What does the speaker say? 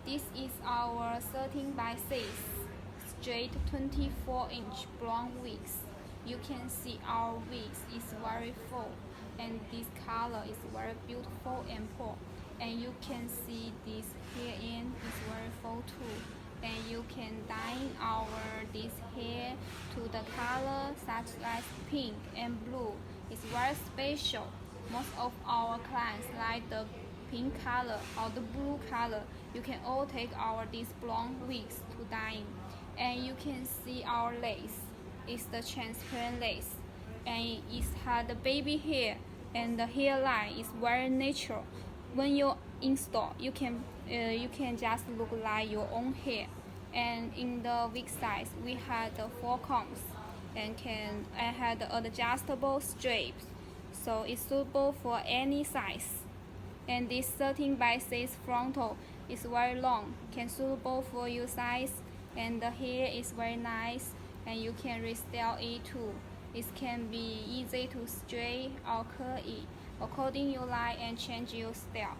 This is our 13 by 6 straight 24-inch blonde wigs. You can see our wigs is very full, and this color is very beautiful and full. And you can see this hair end is very full too. And you can dye this hair to the color such as pink and blue. It's very special. Most of our clients like the pink color or the blue color. You can all take these blonde wigs to dye. And you can see our lace. It's the transparent lace, and it has the baby hair, and the hairline is very natural. When you install, you can just look like your own hair. And in the wig size, we have the 4 combs and have the adjustable strips, so it's suitable for any size. And this 13 by 6 frontal is very long, can suitable for your size, and the hair is very nice, and you can restyle it too. It can be easy to straight or curl it according you like and change your style.